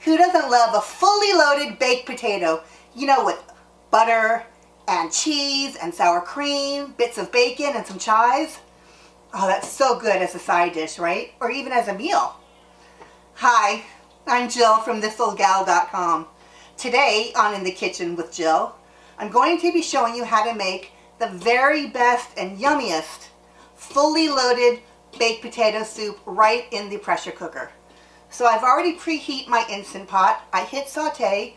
Who doesn't love a fully loaded baked potato? You know, with butter and cheese and sour cream, bits of bacon and some chives. Oh, that's so good as a side dish, right? Or even as a meal. Hi, I'm Jill from thislittle.gal.com. Today on In the Kitchen with Jill, I'm going to be showing you how to make the very best and yummiest fully loaded baked potato soup right in the pressure cooker. So I've already preheat my Instant Pot. I hit saute.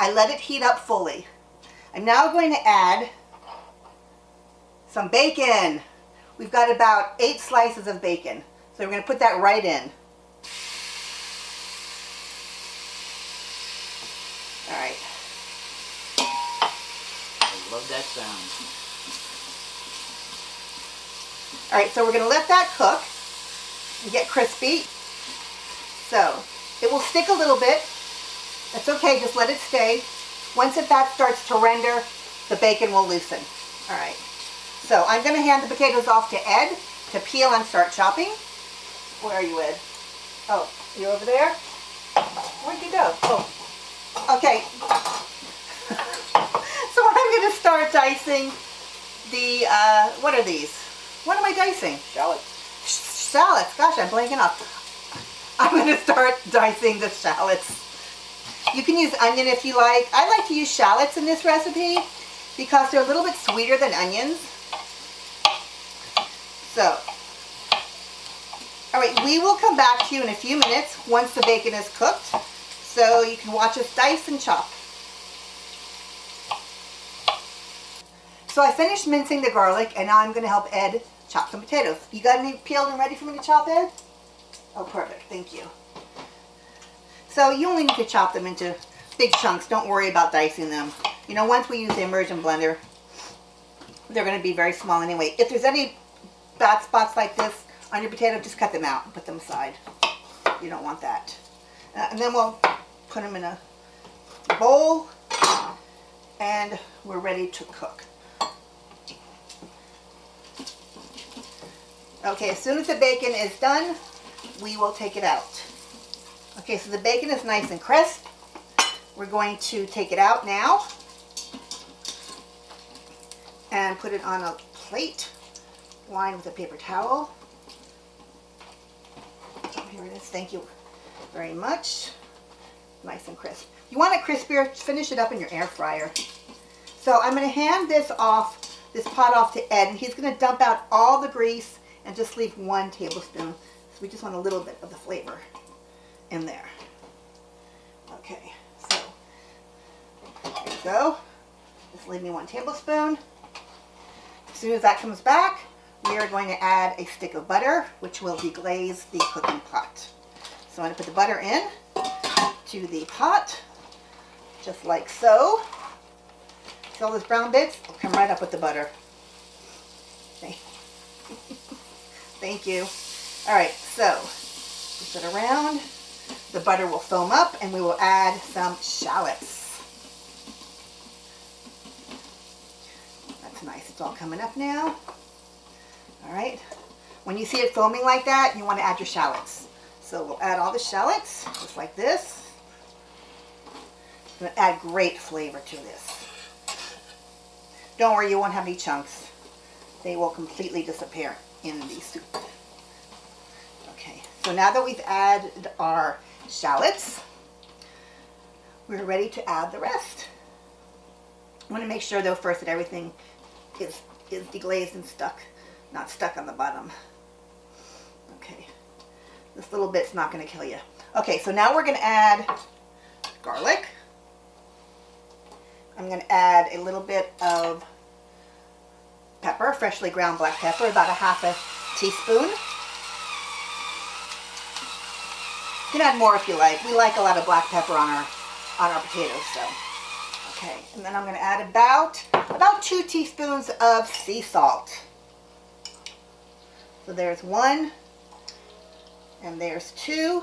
I let it heat up fully. I'm now going to add some bacon. We've got about 8 slices of bacon. So we're going to put that right in. All right. I love that sound. All right, so we're going to let that cook and get crispy. So it will stick a little bit. That's okay, just let it stay. Once that starts to render, the bacon will loosen. All right, so I'm going to hand the potatoes off to Ed to peel and start chopping. Where are you, Ed? Oh, you over there? Where'd you go? Oh, okay. So I'm going to start dicing the, what are these? What am I dicing? Shallots. Shallots. Gosh, I'm blanking off. I'm going to start dicing the shallots. You can use onion if you like. I like to use shallots in this recipe because they're a little bit sweeter than onions. So, all right, we will come back to you in a few minutes once the bacon is cooked, so you can watch us dice and chop. So I finished mincing the garlic, and now I'm going to help Ed chop some potatoes. You got any peeled and ready for me to chop, Ed? Oh, perfect. Thank you. So you only need to chop them into big chunks. Don't worry about dicing them. You know, once we use the immersion blender, they're going to be very small anyway. If there's any bad spots like this on your potato, just cut them out and put them aside. You don't want that. And then we'll put them in a bowl, and we're ready to cook. Okay, as soon as the bacon is done, we will take it out. Okay, so the bacon is nice and crisp. We're going to take it out now and put it on a plate lined with a paper towel. Here it is. Thank you very much. Nice and crisp. You want it crispier, finish it up in your air fryer. So I'm going to hand this pot off to Ed, and he's going to dump out all the grease and just leave 1 tablespoon. So we just want a little bit of the flavor in there. Okay, so there you go. Just leave me 1 tablespoon. As soon as that comes back, we are going to add a stick of butter, which will deglaze the cooking pot. So I'm going to put the butter in to the pot, just like so. See all those brown bits? It'll come right up with the butter. Okay. Thank you. All right, so push it around. The butter will foam up, and we will add some shallots. That's nice. It's all coming up now. All right. When you see it foaming like that, you want to add your shallots. So we'll add all the shallots, just like this. It's going to add great flavor to this. Don't worry, you won't have any chunks. They will completely disappear in the soup. Okay, so now that we've added our shallots, we're ready to add the rest. I want to make sure though first that everything is deglazed and not stuck on the bottom. Okay, this little bit's not going to kill you. Okay, so now we're going to add garlic. I'm going to add a little bit of pepper, freshly ground black pepper, about a half a teaspoon. You can add more if you like. We like a lot of black pepper on our potatoes, so. Okay, and then I'm going to add about 2 teaspoons of sea salt. So there's 1, and there's 2.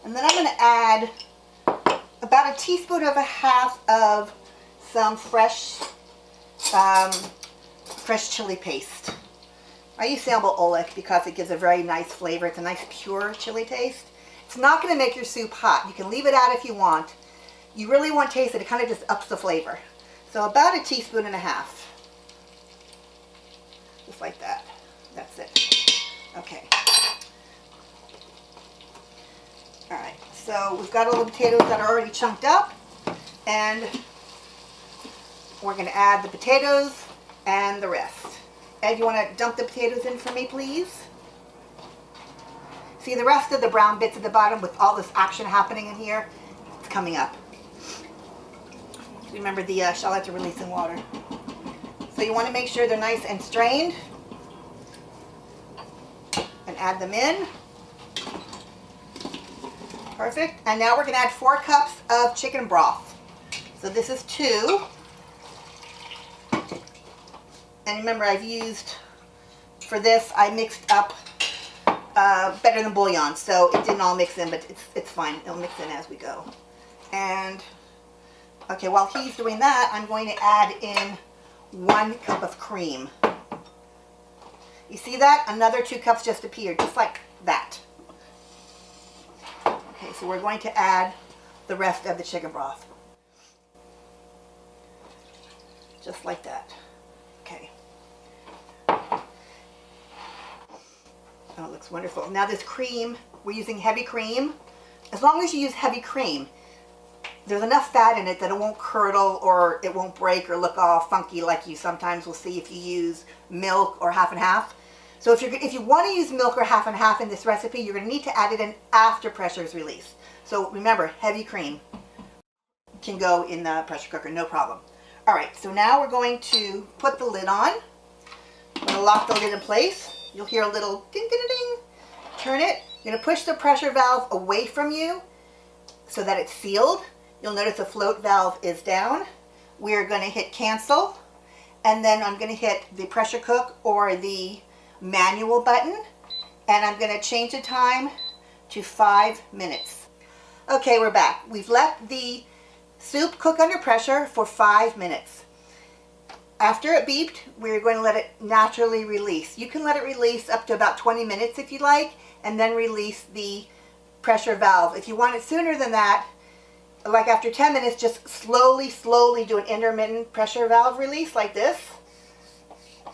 And then I'm going to add about 1.5 teaspoons of some fresh chili paste. I use sambal oelek because it gives a very nice flavor. It's a nice pure chili taste. It's not going to make your soup hot. You can leave it out if you want. You really want to taste it. It kind of just ups the flavor. So about 1.5 teaspoons. Just like that. That's it. Okay. All right. So we've got all the potatoes that are already chunked up. And we're going to add the potatoes and the rest. Ed, you want to dump the potatoes in for me, please? See the rest of the brown bits at the bottom with all this action happening in here? It's coming up. Remember the shallots are releasing water. So you want to make sure they're nice and strained. And add them in. Perfect. And now we're going to add 4 cups of chicken broth. So this is 2. And remember, I've used, for this, I mixed up better than bouillon. So it didn't all mix in, but it's fine. It'll mix in as we go. And, okay, while he's doing that, I'm going to add in 1 cup of cream. You see that? Another 2 cups just appeared, just like that. Okay, so we're going to add the rest of the chicken broth. Just like that. Okay. Oh, it looks wonderful. Now this cream, we're using heavy cream. As long as you use heavy cream, there's enough fat in it that it won't curdle or it won't break or look all funky like you sometimes will see if you use milk or half and half. So if you want to use milk or half and half in this recipe, you're going to need to add it in after pressure is released. So remember, heavy cream can go in the pressure cooker, no problem. All right, so now we're going to put the lid on. I'm going to lock the lid in place. You'll hear a little ding, ding, ding. Turn it. You're going to push the pressure valve away from you so that it's sealed. You'll notice the float valve is down. We're going to hit cancel, and then I'm going to hit the pressure cook or the manual button, and I'm going to change the time to 5 minutes. Okay, we're back. We've let the soup cook under pressure for 5 minutes. After it beeped, we're going to let it naturally release. You can let it release up to about 20 minutes if you like, and then release the pressure valve. If you want it sooner than that, like after 10 minutes, just slowly do an intermittent pressure valve release like this,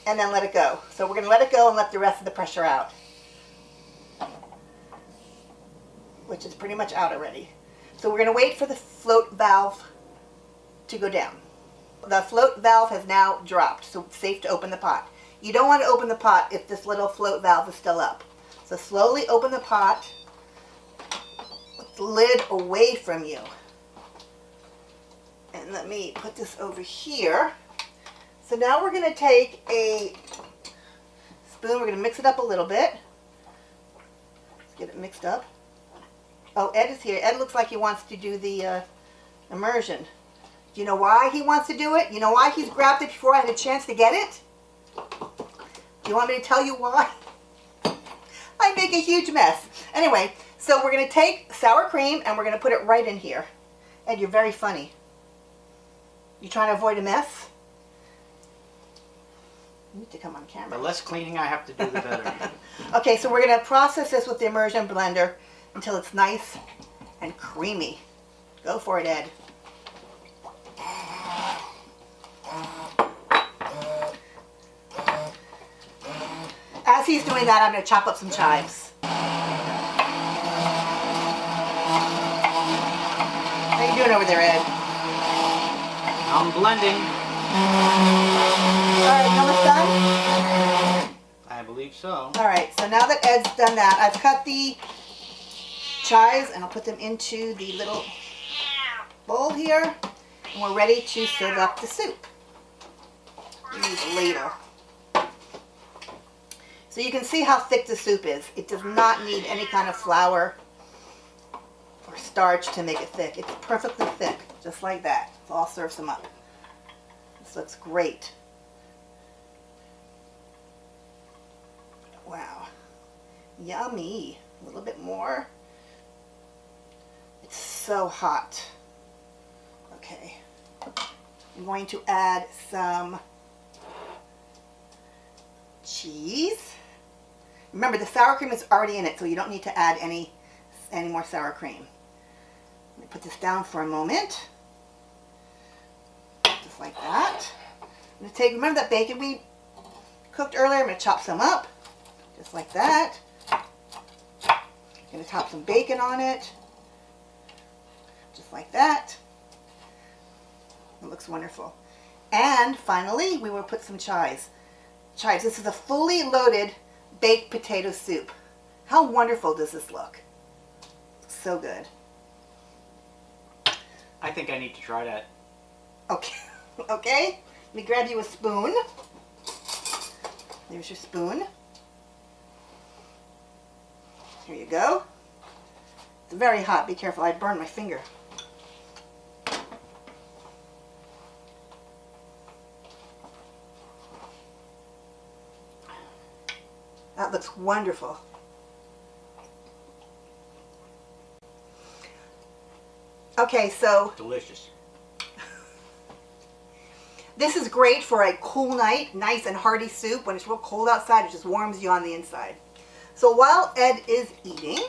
and then let it go. So we're going to let it go and let the rest of the pressure out, which is pretty much out already. So we're going to wait for the float valve to go down. The float valve has now dropped, so it's safe to open the pot. You don't want to open the pot if this little float valve is still up. So slowly open the pot with the lid away from you. And let me put this over here. So now we're going to take a spoon, we're going to mix it up a little bit. Let's get it mixed up. Oh, Ed is here. Ed looks like he wants to do the immersion. Do you know why he wants to do it? You know why he's grabbed it before I had a chance to get it? Do you want me to tell you why? I make a huge mess. Anyway, so we're going to take sour cream and we're going to put it right in here. Ed, you're very funny. You trying to avoid a mess? You need to come on camera. The less cleaning I have to do, the better. Okay, so we're going to process this with the immersion blender until it's nice and creamy. Go for it, Ed. As he's doing that, I'm going to chop up some chives. How you doing over there, Ed? I'm blending. All right, you almost done? I believe so. All right, so now that Ed's done that, I've cut the chives and I'll put them into the little bowl here. And we're ready to serve up the soup. Use a ladle. So you can see how thick the soup is. It does not need any kind of flour or starch to make it thick. It's perfectly thick, just like that. So I'll serve some up. This looks great. Wow. Yummy. A little bit more. It's so hot. Okay. I'm going to add some cheese. Remember, the sour cream is already in it, so you don't need to add any any more sour cream. Let me put this down for a moment. Just like that. I'm going to take, remember that bacon we cooked earlier? I'm going to chop some up. Just like that. I'm going to top some bacon on it. Just like that. It looks wonderful. And finally, we will put some chives. Chives. This is a fully loaded baked potato soup. How wonderful does this look? So good. I think I need to try that. Okay. Okay. Let me grab you a spoon. There's your spoon. Here you go. It's very hot. Be careful. I'd burn my finger. That looks wonderful. Okay, so Delicious. this is great for a cool night, nice and hearty soup. When it's real cold outside, it just warms you on the inside. So while Ed is eating,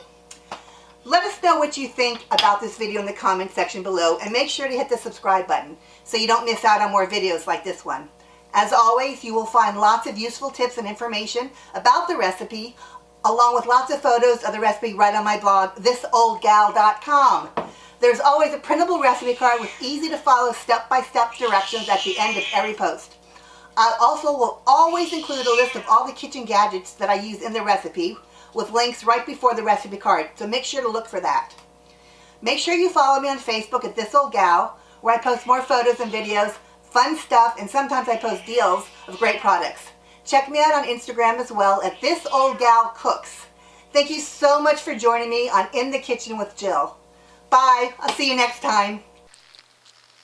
let us know what you think about this video in the comment section below, and make sure to hit the subscribe button so you don't miss out on more videos like this one. As always, you will find lots of useful tips and information about the recipe, along with lots of photos of the recipe right on my blog, thisoldgal.com. There's always a printable recipe card with easy to follow step-by-step directions at the end of every post. I also will always include a list of all the kitchen gadgets that I use in the recipe with links right before the recipe card, so make sure to look for that. Make sure you follow me on Facebook at This Old Gal, where I post more photos and videos, fun stuff, and sometimes I post deals of great products. Check me out on Instagram as well at This Old Gal Cooks. Thank you so much for joining me on In the Kitchen with Jill. Bye. I'll see you next time.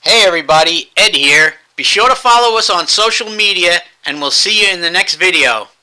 Hey everybody, Ed here. Be sure to follow us on social media and we'll see you in the next video.